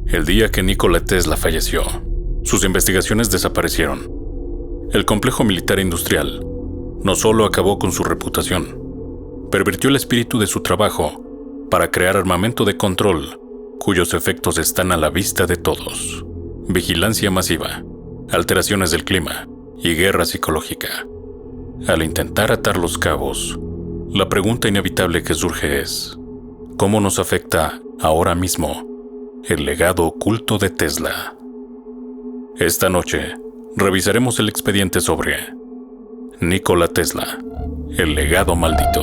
El día que Nikola Tesla falleció, sus investigaciones desaparecieron. El complejo militar industrial no solo acabó con su reputación, pervirtió el espíritu de su trabajo para crear armamento de control, cuyos efectos están a la vista de todos. Vigilancia masiva, alteraciones del clima y guerra psicológica. Al intentar atar los cabos, la pregunta inevitable que surge es: ¿cómo nos afecta ahora mismo el legado oculto de Tesla? Esta noche revisaremos el expediente sobre Nikola Tesla, el legado maldito.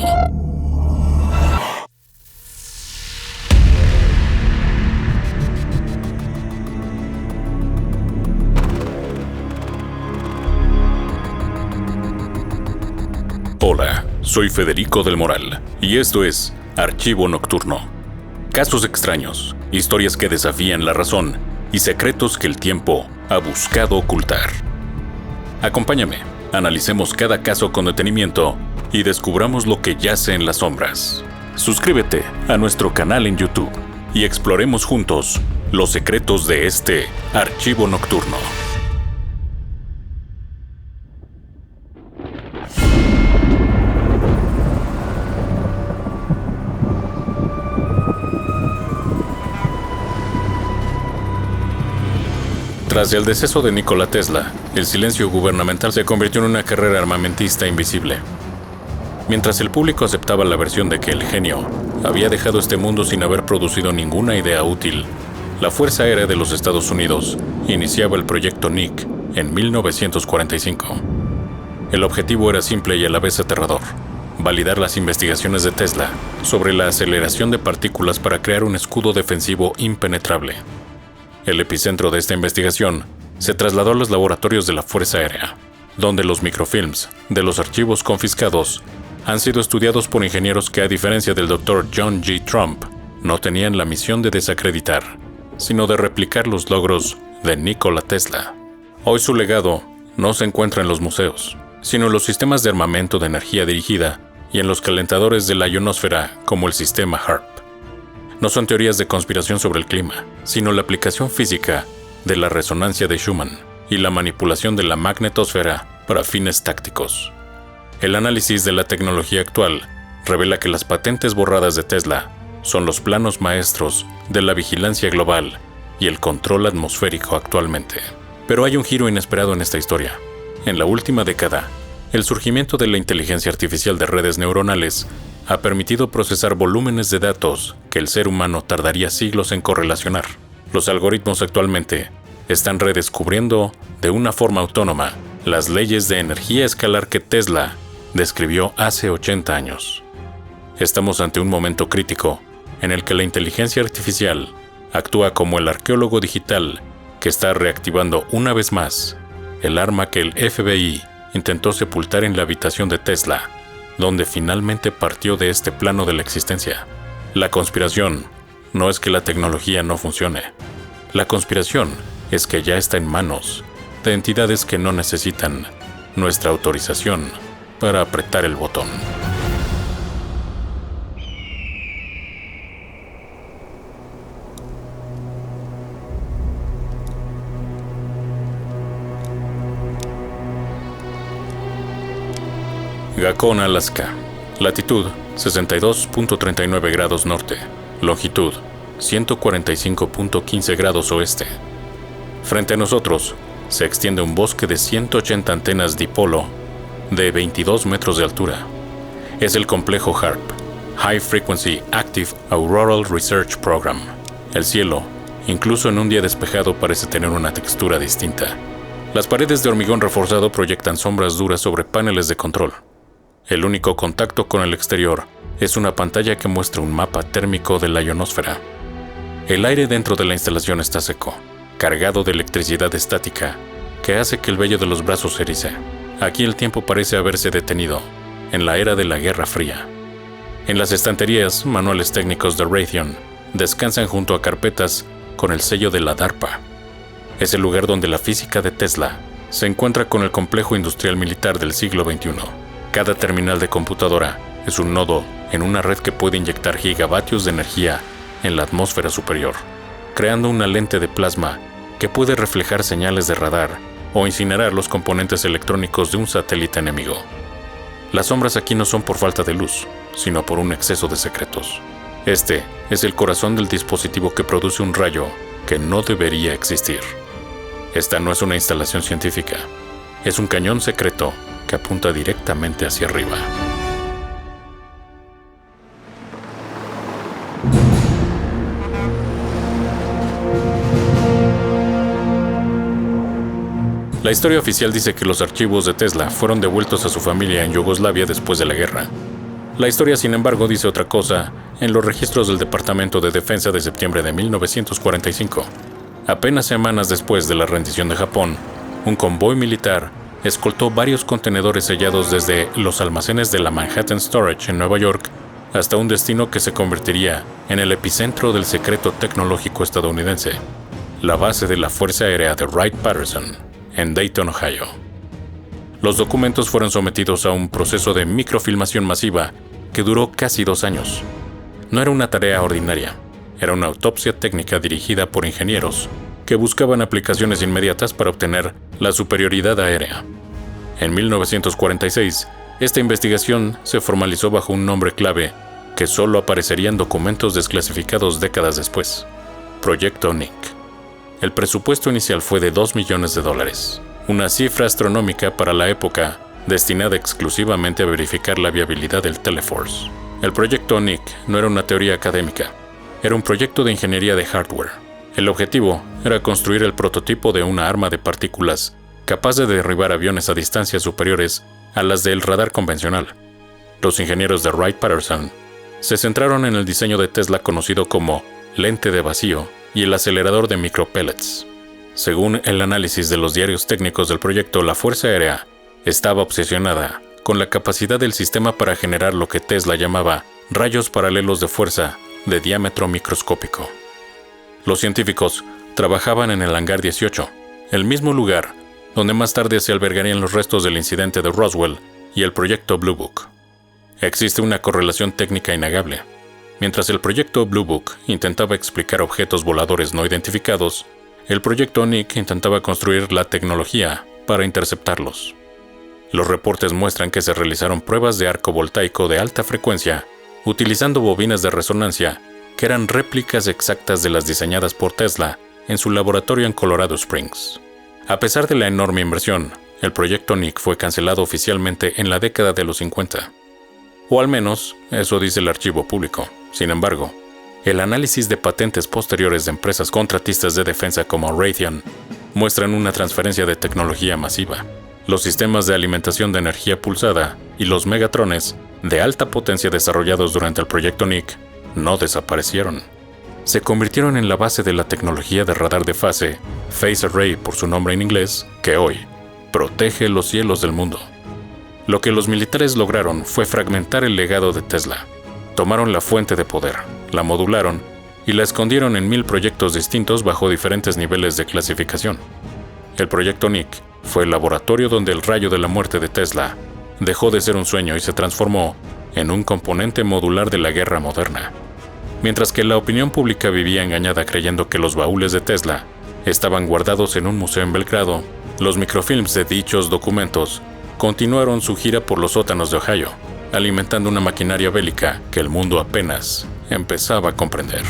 Hola, soy Federico del Moral y esto es Archivo Nocturno. Casos extraños, historias que desafían la razón y secretos que el tiempo ha buscado ocultar. Acompáñame, analicemos cada caso con detenimiento y descubramos lo que yace en las sombras. Suscríbete a nuestro canal en YouTube y exploremos juntos los secretos de este Archivo Nocturno. Tras el deceso de Nikola Tesla, el silencio gubernamental se convirtió en una carrera armamentista invisible. Mientras el público aceptaba la versión de que el genio había dejado este mundo sin haber producido ninguna idea útil, la Fuerza Aérea de los Estados Unidos iniciaba el proyecto Nick en 1945. El objetivo era simple y a la vez aterrador: validar las investigaciones de Tesla sobre la aceleración de partículas para crear un escudo defensivo impenetrable. El epicentro de esta investigación se trasladó a los laboratorios de la Fuerza Aérea, donde los microfilms de los archivos confiscados han sido estudiados por ingenieros que, a diferencia del Dr. John G. Trump, no tenían la misión de desacreditar, sino de replicar los logros de Nikola Tesla. Hoy su legado no se encuentra en los museos, sino en los sistemas de armamento de energía dirigida y en los calentadores de la ionosfera como el sistema HAARP. No son teorías de conspiración sobre el clima, sino la aplicación física de la resonancia de Schumann y la manipulación de la magnetosfera para fines tácticos. El análisis de la tecnología actual revela que las patentes borradas de Tesla son los planos maestros de la vigilancia global y el control atmosférico actualmente. Pero hay un giro inesperado en esta historia. En la última década, el surgimiento de la inteligencia artificial de redes neuronales ha permitido procesar volúmenes de datos que el ser humano tardaría siglos en correlacionar. Los algoritmos actualmente están redescubriendo de una forma autónoma las leyes de energía escalar que Tesla describió hace 80 años. Estamos ante un momento crítico en el que la inteligencia artificial actúa como el arqueólogo digital que está reactivando una vez más el arma que el FBI intentó sepultar en la habitación de Tesla, donde finalmente partió de este plano de la existencia. La conspiración no es que la tecnología no funcione. La conspiración es que ya está en manos de entidades que no necesitan nuestra autorización para apretar el botón. Gacon, Alaska. Latitud 62.39 grados norte. Longitud 145.15 grados oeste. Frente a nosotros se extiende un bosque de 180 antenas dipolo de 22 metros de altura. Es el complejo HAARP, High Frequency Active Auroral Research Program. El cielo, incluso en un día despejado, parece tener una textura distinta. Las paredes de hormigón reforzado proyectan sombras duras sobre paneles de control. El único contacto con el exterior es una pantalla que muestra un mapa térmico de la ionosfera. El aire dentro de la instalación está seco, cargado de electricidad estática, que hace que el vello de los brazos se erice. Aquí el tiempo parece haberse detenido, en la era de la Guerra Fría. En las estanterías, manuales técnicos de Raytheon descansan junto a carpetas con el sello de la DARPA. Es el lugar donde la física de Tesla se encuentra con el complejo industrial militar del siglo XXI. Cada terminal de computadora es un nodo en una red que puede inyectar gigavatios de energía en la atmósfera superior, creando una lente de plasma que puede reflejar señales de radar o incinerar los componentes electrónicos de un satélite enemigo. Las sombras aquí no son por falta de luz, sino por un exceso de secretos. Este es el corazón del dispositivo que produce un rayo que no debería existir. Esta no es una instalación científica, es un cañón secreto que apunta directamente hacia arriba. La historia oficial dice que los archivos de Tesla fueron devueltos a su familia en Yugoslavia después de la guerra. La historia, sin embargo, dice otra cosa en los registros del Departamento de Defensa de septiembre de 1945. Apenas semanas después de la rendición de Japón, un convoy militar escoltó varios contenedores sellados desde los almacenes de la Manhattan Storage en Nueva York hasta un destino que se convertiría en el epicentro del secreto tecnológico estadounidense, la base de la Fuerza Aérea de Wright-Patterson, en Dayton, Ohio. Los documentos fueron sometidos a un proceso de microfilmación masiva que duró casi 2 años. No era una tarea ordinaria, era una autopsia técnica dirigida por ingenieros que buscaban aplicaciones inmediatas para obtener la superioridad aérea. En 1946, esta investigación se formalizó bajo un nombre clave que solo aparecería en documentos desclasificados décadas después: Proyecto Nick. El presupuesto inicial fue de $2 millones, una cifra astronómica para la época, destinada exclusivamente a verificar la viabilidad del Teleforce. El proyecto Nick no era una teoría académica, era un proyecto de ingeniería de hardware. El objetivo era construir el prototipo de una arma de partículas capaz de derribar aviones a distancias superiores a las del radar convencional. Los ingenieros de Wright-Patterson se centraron en el diseño de Tesla conocido como lente de vacío y el acelerador de micropellets. Según el análisis de los diarios técnicos del proyecto, la Fuerza Aérea estaba obsesionada con la capacidad del sistema para generar lo que Tesla llamaba rayos paralelos de fuerza de diámetro microscópico. Los científicos trabajaban en el hangar 18, el mismo lugar donde más tarde se albergarían los restos del incidente de Roswell y el proyecto Blue Book. Existe una correlación técnica innegable. Mientras el proyecto Blue Book intentaba explicar objetos voladores no identificados, el proyecto Nick intentaba construir la tecnología para interceptarlos. Los reportes muestran que se realizaron pruebas de arco voltaico de alta frecuencia utilizando bobinas de resonancia que eran réplicas exactas de las diseñadas por Tesla en su laboratorio en Colorado Springs. A pesar de la enorme inversión, el proyecto Nick fue cancelado oficialmente en la década de los 50. O al menos, eso dice el archivo público. Sin embargo, el análisis de patentes posteriores de empresas contratistas de defensa como Raytheon muestran una transferencia de tecnología masiva. Los sistemas de alimentación de energía pulsada y los megatrones de alta potencia desarrollados durante el proyecto Nick no desaparecieron. Se convirtieron en la base de la tecnología de radar de fase, Phase Array por su nombre en inglés, que hoy protege los cielos del mundo. Lo que los militares lograron fue fragmentar el legado de Tesla. Tomaron la fuente de poder, la modularon y la escondieron en 1000 proyectos distintos bajo diferentes niveles de clasificación. El proyecto Nick fue el laboratorio donde el rayo de la muerte de Tesla dejó de ser un sueño y se transformó en un componente modular de la guerra moderna. Mientras que la opinión pública vivía engañada creyendo que los baúles de Tesla estaban guardados en un museo en Belgrado, los microfilms de dichos documentos continuaron su gira por los sótanos de Ohio, alimentando una maquinaria bélica que el mundo apenas empezaba a comprender.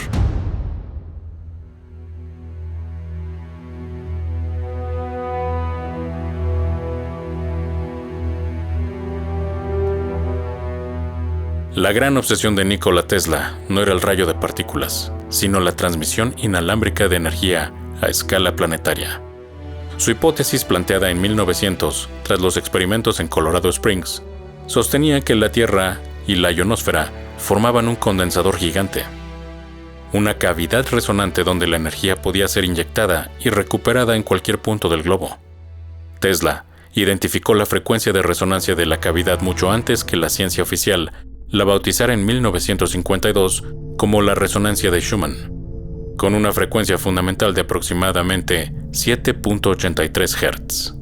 La gran obsesión de Nikola Tesla no era el rayo de partículas, sino la transmisión inalámbrica de energía a escala planetaria. Su hipótesis, planteada en 1900 tras los experimentos en Colorado Springs, sostenía que la Tierra y la ionosfera formaban un condensador gigante, una cavidad resonante donde la energía podía ser inyectada y recuperada en cualquier punto del globo. Tesla identificó la frecuencia de resonancia de la cavidad mucho antes que la ciencia oficial la bautizara en 1952 como la resonancia de Schumann, con una frecuencia fundamental de aproximadamente 7.83 Hz.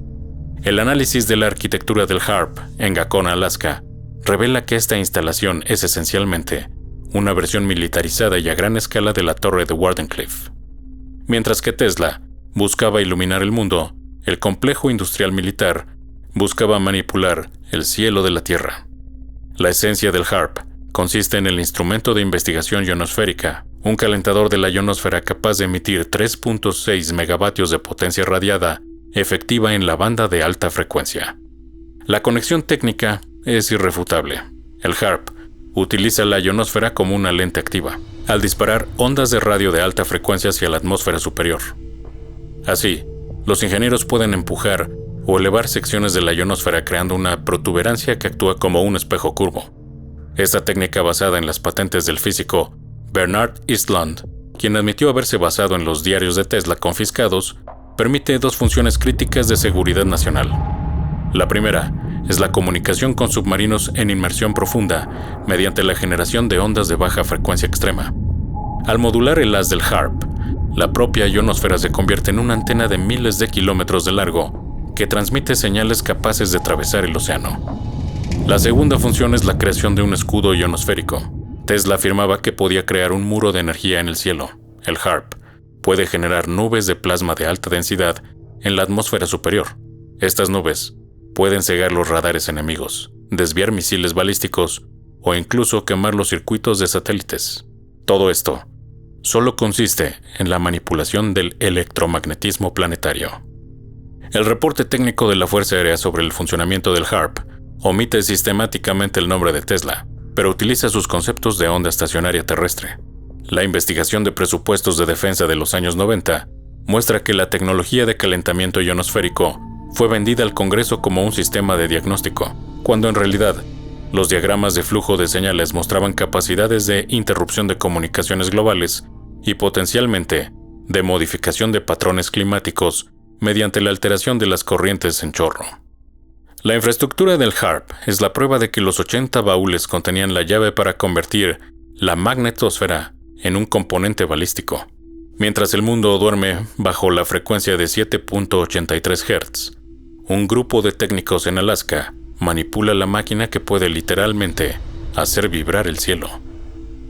El análisis de la arquitectura del HAARP en Gacona, Alaska, revela que esta instalación es esencialmente una versión militarizada y a gran escala de la torre de Wardenclyffe. Mientras que Tesla buscaba iluminar el mundo, el complejo industrial militar buscaba manipular el cielo de la Tierra. La esencia del HAARP consiste en el instrumento de investigación ionosférica, un calentador de la ionosfera capaz de emitir 3.6 megavatios de potencia radiada efectiva en la banda de alta frecuencia. La conexión técnica es irrefutable. El HAARP utiliza la ionosfera como una lente activa, al disparar ondas de radio de alta frecuencia hacia la atmósfera superior. Así, los ingenieros pueden empujar o elevar secciones de la ionosfera creando una protuberancia que actúa como un espejo curvo. Esta técnica, basada en las patentes del físico Bernard Eastlund, quien admitió haberse basado en los diarios de Tesla confiscados, permite dos funciones críticas de seguridad nacional. La primera es la comunicación con submarinos en inmersión profunda mediante la generación de ondas de baja frecuencia extrema. Al modular el haz del HAARP, la propia ionosfera se convierte en una antena de miles de kilómetros de largo que transmite señales capaces de atravesar el océano. La segunda función es la creación de un escudo ionosférico. Tesla afirmaba que podía crear un muro de energía en el cielo. El HAARP puede generar nubes de plasma de alta densidad en la atmósfera superior. Estas nubes pueden cegar los radares enemigos, desviar misiles balísticos o incluso quemar los circuitos de satélites. Todo esto solo consiste en la manipulación del electromagnetismo planetario. El reporte técnico de la Fuerza Aérea sobre el funcionamiento del HAARP omite sistemáticamente el nombre de Tesla, pero utiliza sus conceptos de onda estacionaria terrestre. La investigación de presupuestos de defensa de los años 90 muestra que la tecnología de calentamiento ionosférico fue vendida al Congreso como un sistema de diagnóstico, cuando en realidad los diagramas de flujo de señales mostraban capacidades de interrupción de comunicaciones globales y potencialmente de modificación de patrones climáticos mediante la alteración de las corrientes en chorro. La infraestructura del HAARP es la prueba de que los 80 baúles contenían la llave para convertir la magnetosfera en un componente balístico. Mientras el mundo duerme bajo la frecuencia de 7.83 Hz, un grupo de técnicos en Alaska manipula la máquina que puede literalmente hacer vibrar el cielo.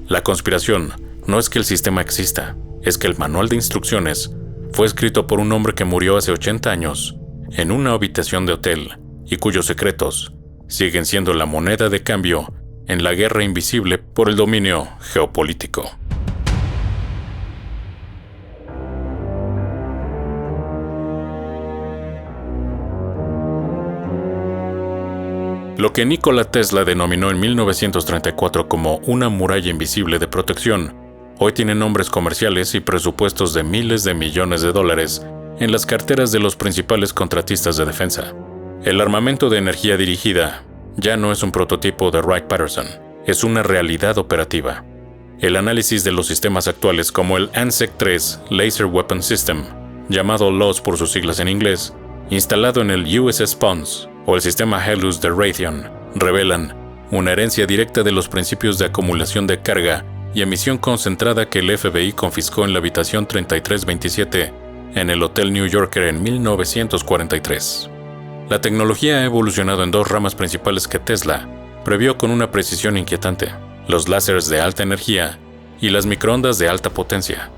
La conspiración no es que el sistema exista, es que el manual de instrucciones fue escrito por un hombre que murió hace 80 años en una habitación de hotel y cuyos secretos siguen siendo la moneda de cambio en la guerra invisible por el dominio geopolítico. Lo que Nikola Tesla denominó en 1934 como una muralla invisible de protección, hoy tiene nombres comerciales y presupuestos de miles de millones de dólares en las carteras de los principales contratistas de defensa. El armamento de energía dirigida ya no es un prototipo de Wright-Patterson, es una realidad operativa. El análisis de los sistemas actuales como el ANZAC-3 Laser Weapon System, llamado LOS por sus siglas en inglés, instalado en el USS Pons, o el sistema HELUS de Raytheon, revelan una herencia directa de los principios de acumulación de carga y emisión concentrada que el FBI confiscó en la habitación 3327 en el Hotel New Yorker en 1943. La tecnología ha evolucionado en dos ramas principales que Tesla previó con una precisión inquietante: los láseres de alta energía y las microondas de alta potencia.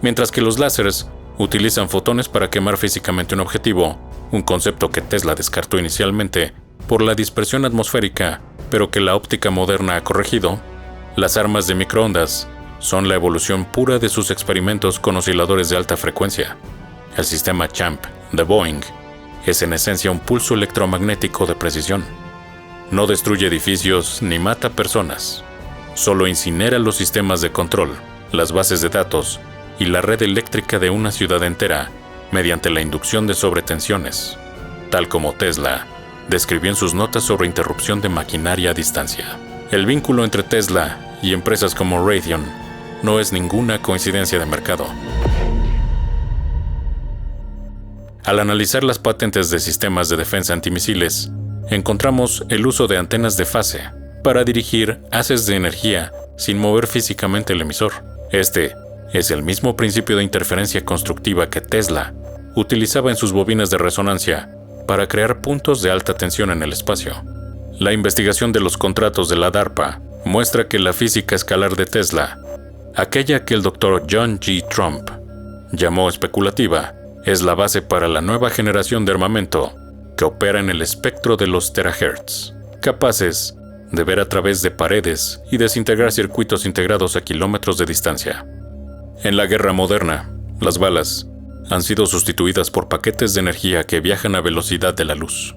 Mientras que los láseres utilizan fotones para quemar físicamente un objetivo, un concepto que Tesla descartó inicialmente por la dispersión atmosférica, pero que la óptica moderna ha corregido, las armas de microondas son la evolución pura de sus experimentos con osciladores de alta frecuencia. El sistema CHAMP de Boeing es en esencia un pulso electromagnético de precisión. No destruye edificios ni mata personas, solo incinera los sistemas de control, las bases de datos y la red eléctrica de una ciudad entera mediante la inducción de sobretensiones, tal como Tesla describió en sus notas sobre interrupción de maquinaria a distancia. El vínculo entre Tesla y empresas como Raytheon no es ninguna coincidencia de mercado. Al analizar las patentes de sistemas de defensa antimisiles, encontramos el uso de antenas de fase para dirigir haces de energía sin mover físicamente el emisor. Este es el mismo principio de interferencia constructiva que Tesla utilizaba en sus bobinas de resonancia para crear puntos de alta tensión en el espacio. La investigación de los contratos de la DARPA muestra que la física escalar de Tesla, aquella que el Dr. John G. Trump llamó especulativa, es la base para la nueva generación de armamento que opera en el espectro de los terahertz, capaces de ver a través de paredes y desintegrar circuitos integrados a kilómetros de distancia. En la guerra moderna, las balas han sido sustituidas por paquetes de energía que viajan a velocidad de la luz.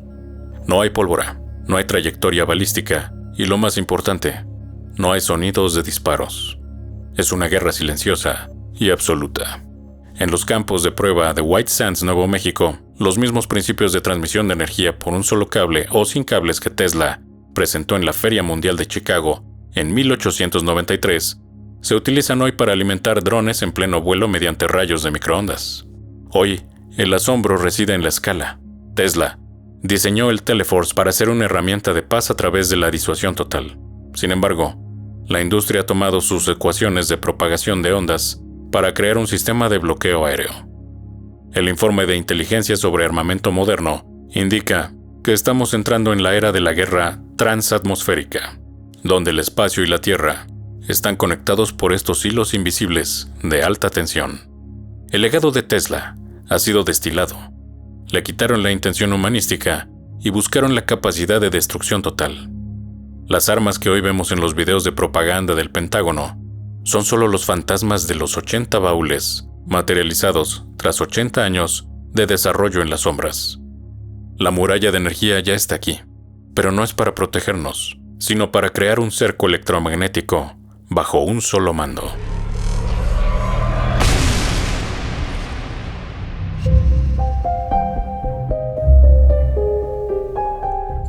No hay pólvora, no hay trayectoria balística y, lo más importante, no hay sonidos de disparos. Es una guerra silenciosa y absoluta. En los campos de prueba de White Sands, Nuevo México, los mismos principios de transmisión de energía por un solo cable o sin cables que Tesla presentó en la Feria Mundial de Chicago en 1893 se utilizan hoy para alimentar drones en pleno vuelo mediante rayos de microondas. Hoy, el asombro reside en la escala. Tesla diseñó el Teleforce para ser una herramienta de paz a través de la disuasión total. Sin embargo, la industria ha tomado sus ecuaciones de propagación de ondas para crear un sistema de bloqueo aéreo. El informe de inteligencia sobre armamento moderno indica que estamos entrando en la era de la guerra transatmosférica, donde el espacio y la Tierra están conectados por estos hilos invisibles de alta tensión. El legado de Tesla ha sido destilado. Le quitaron la intención humanística y buscaron la capacidad de destrucción total. Las armas que hoy vemos en los videos de propaganda del Pentágono son solo los fantasmas de los 80 baúles materializados tras 80 años de desarrollo en las sombras. La muralla de energía ya está aquí, pero no es para protegernos, sino para crear un cerco electromagnético bajo un solo mando.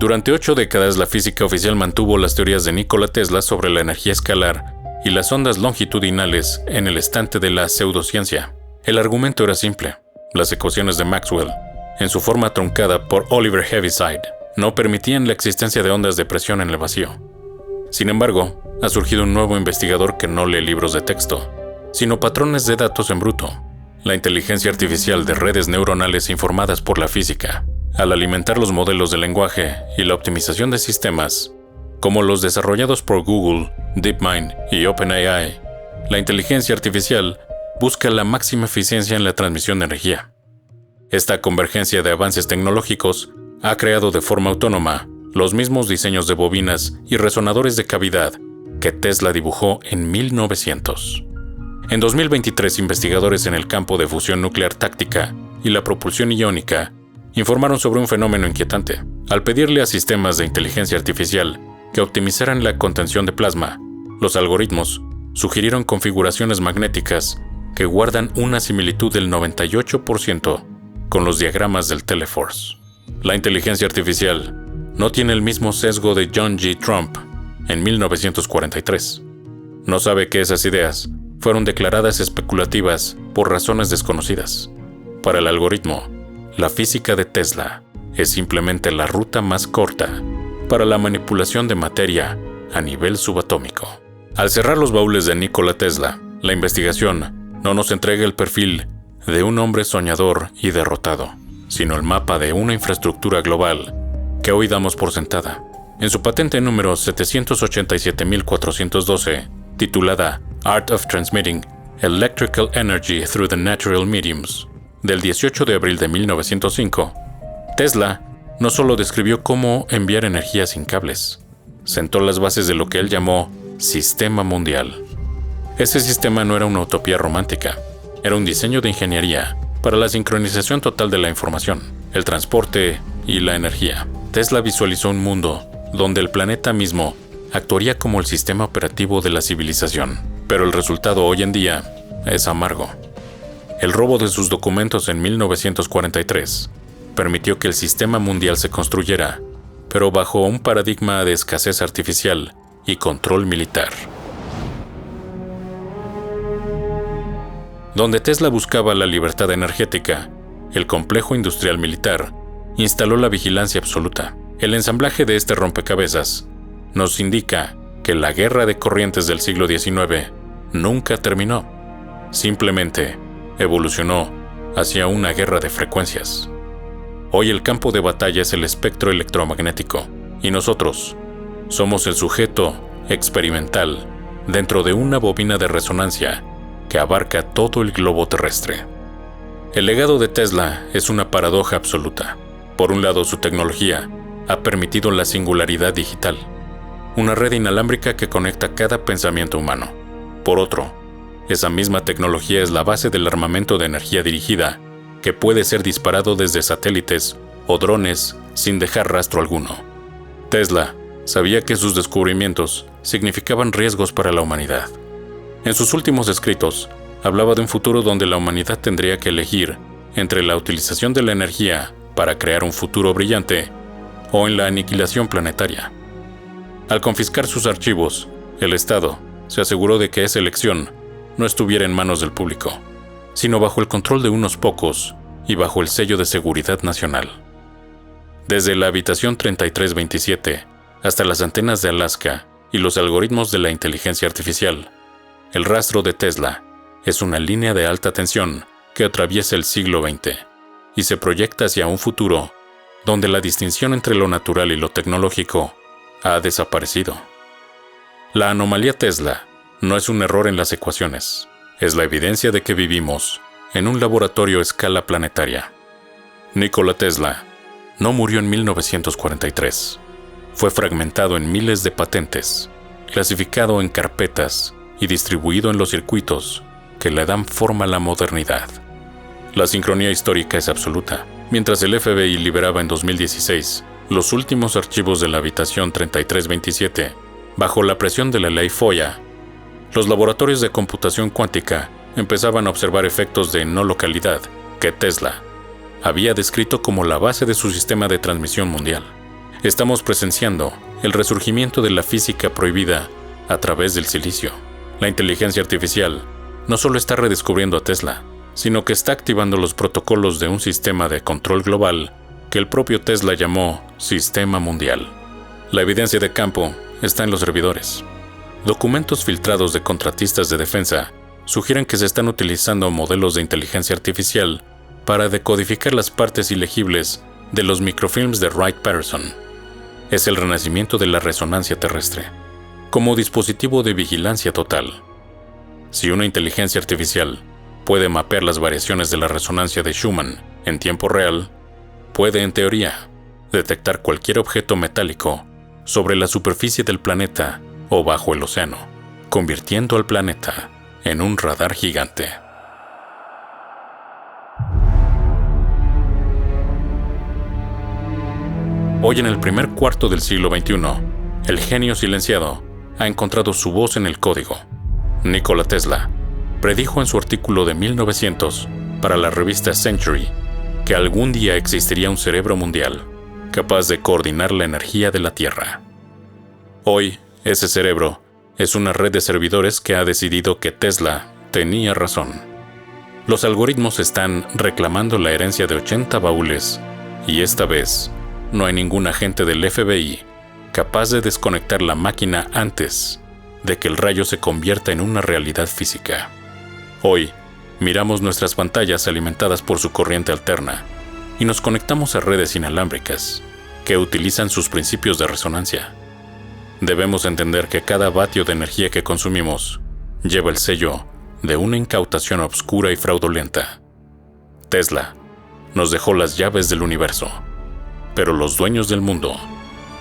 Durante 8 décadas, la física oficial mantuvo las teorías de Nikola Tesla sobre la energía escalar y las ondas longitudinales en el estante de la pseudociencia. El argumento era simple. Las ecuaciones de Maxwell, en su forma truncada por Oliver Heaviside, no permitían la existencia de ondas de presión en el vacío. Sin embargo, ha surgido un nuevo investigador que no lee libros de texto, sino patrones de datos en bruto. La inteligencia artificial de redes neuronales informadas por la física, al alimentar los modelos de lenguaje y la optimización de sistemas, como los desarrollados por Google, DeepMind y OpenAI, la inteligencia artificial busca la máxima eficiencia en la transmisión de energía. Esta convergencia de avances tecnológicos ha creado de forma autónoma los mismos diseños de bobinas y resonadores de cavidad que Tesla dibujó en 1900. En 2023, investigadores en el campo de fusión nuclear táctica y la propulsión iónica informaron sobre un fenómeno inquietante. Al pedirle a sistemas de inteligencia artificial que optimizaran la contención de plasma, los algoritmos sugirieron configuraciones magnéticas que guardan una similitud del 98% con los diagramas del Teleforce. La inteligencia artificial no tiene el mismo sesgo de John G. Trump en 1943. No sabe que esas ideas fueron declaradas especulativas por razones desconocidas. Para el algoritmo, la física de Tesla es simplemente la ruta más corta para la manipulación de materia a nivel subatómico. Al cerrar los baúles de Nikola Tesla, la investigación no nos entrega el perfil de un hombre soñador y derrotado, sino el mapa de una infraestructura global que hoy damos por sentada. En su patente número 787.412, titulada Art of Transmitting Electrical Energy Through the Natural Mediums, del 18 de abril de 1905, Tesla no solo describió cómo enviar energía sin cables, sentó las bases de lo que él llamó Sistema Mundial. Ese sistema no era una utopía romántica, era un diseño de ingeniería para la sincronización total de la información, el transporte y la energía. Tesla visualizó un mundo donde el planeta mismo actuaría como el sistema operativo de la civilización, pero el resultado hoy en día es amargo. El robo de sus documentos en 1943 permitió que el sistema mundial se construyera, pero bajo un paradigma de escasez artificial y control militar. Donde Tesla buscaba la libertad energética, el complejo industrial militar instaló la vigilancia absoluta. El ensamblaje de este rompecabezas nos indica que la guerra de corrientes del siglo XIX nunca terminó. Simplemente evolucionó hacia una guerra de frecuencias. Hoy el campo de batalla es el espectro electromagnético, y nosotros somos el sujeto experimental, dentro de una bobina de resonancia que abarca todo el globo terrestre. El legado de Tesla es una paradoja absoluta. Por un lado, su tecnología ha permitido la singularidad digital, una red inalámbrica que conecta cada pensamiento humano. Por otro, esa misma tecnología es la base del armamento de energía dirigida que puede ser disparado desde satélites o drones sin dejar rastro alguno. Tesla sabía que sus descubrimientos significaban riesgos para la humanidad. En sus últimos escritos, hablaba de un futuro donde la humanidad tendría que elegir entre la utilización de la energía para crear un futuro brillante o en la aniquilación planetaria. Al confiscar sus archivos, el Estado se aseguró de que esa elección no estuviera en manos del público, sino bajo el control de unos pocos y bajo el sello de seguridad nacional. Desde la habitación 3327 hasta las antenas de Alaska y los algoritmos de la inteligencia artificial, el rastro de Tesla es una línea de alta tensión que atraviesa el siglo XX y se proyecta hacia un futuro donde la distinción entre lo natural y lo tecnológico ha desaparecido. La anomalía Tesla no es un error en las ecuaciones, es la evidencia de que vivimos en un laboratorio a escala planetaria. Nikola Tesla no murió en 1943. Fue fragmentado en miles de patentes, clasificado en carpetas y distribuido en los circuitos que le dan forma a la modernidad. La sincronía histórica es absoluta. Mientras el FBI liberaba en 2016 los últimos archivos de la habitación 3327, bajo la presión de la ley FOIA, los laboratorios de computación cuántica empezaban a observar efectos de no localidad que Tesla había descrito como la base de su sistema de transmisión mundial. Estamos presenciando el resurgimiento de la física prohibida a través del silicio. La inteligencia artificial no solo está redescubriendo a Tesla, sino que está activando los protocolos de un sistema de control global que el propio Tesla llamó Sistema Mundial. La evidencia de campo está en los servidores. Documentos filtrados de contratistas de defensa sugieren que se están utilizando modelos de inteligencia artificial para decodificar las partes ilegibles de los microfilms de Wright-Patterson. Es el renacimiento de la resonancia terrestre, como dispositivo de vigilancia total. Si una inteligencia artificial puede mapear las variaciones de la resonancia de Schumann en tiempo real, puede, en teoría, detectar cualquier objeto metálico sobre la superficie del planeta o bajo el océano, convirtiendo al planeta en un radar gigante. Hoy, en el primer cuarto del siglo XXI, el genio silenciado ha encontrado su voz en el código. Nikola Tesla predijo en su artículo de 1900 para la revista Century que algún día existiría un cerebro mundial capaz de coordinar la energía de la Tierra. Hoy, ese cerebro es una red de servidores que ha decidido que Tesla tenía razón. Los algoritmos están reclamando la herencia de 80 baúles y esta vez no hay ningún agente del FBI capaz de desconectar la máquina antes de que el rayo se convierta en una realidad física. Hoy, miramos nuestras pantallas alimentadas por su corriente alterna y nos conectamos a redes inalámbricas que utilizan sus principios de resonancia. Debemos entender que cada vatio de energía que consumimos lleva el sello de una incautación obscura y fraudulenta. Tesla nos dejó las llaves del universo, pero los dueños del mundo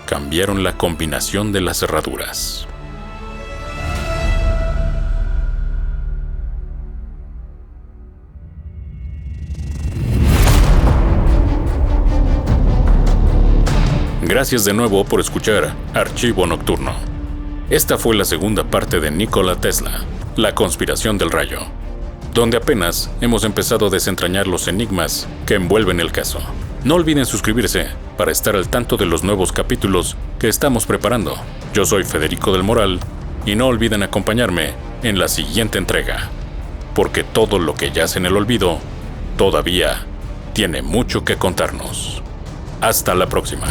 cambiaron la combinación de las cerraduras. Gracias de nuevo por escuchar Archivo Nocturno. Esta fue la segunda parte de Nikola Tesla, la conspiración del rayo, donde apenas hemos empezado a desentrañar los enigmas que envuelven el caso. No olviden suscribirse para estar al tanto de los nuevos capítulos que estamos preparando. Yo soy Federico del Moral y no olviden acompañarme en la siguiente entrega, porque todo lo que yace en el olvido todavía tiene mucho que contarnos. Hasta la próxima.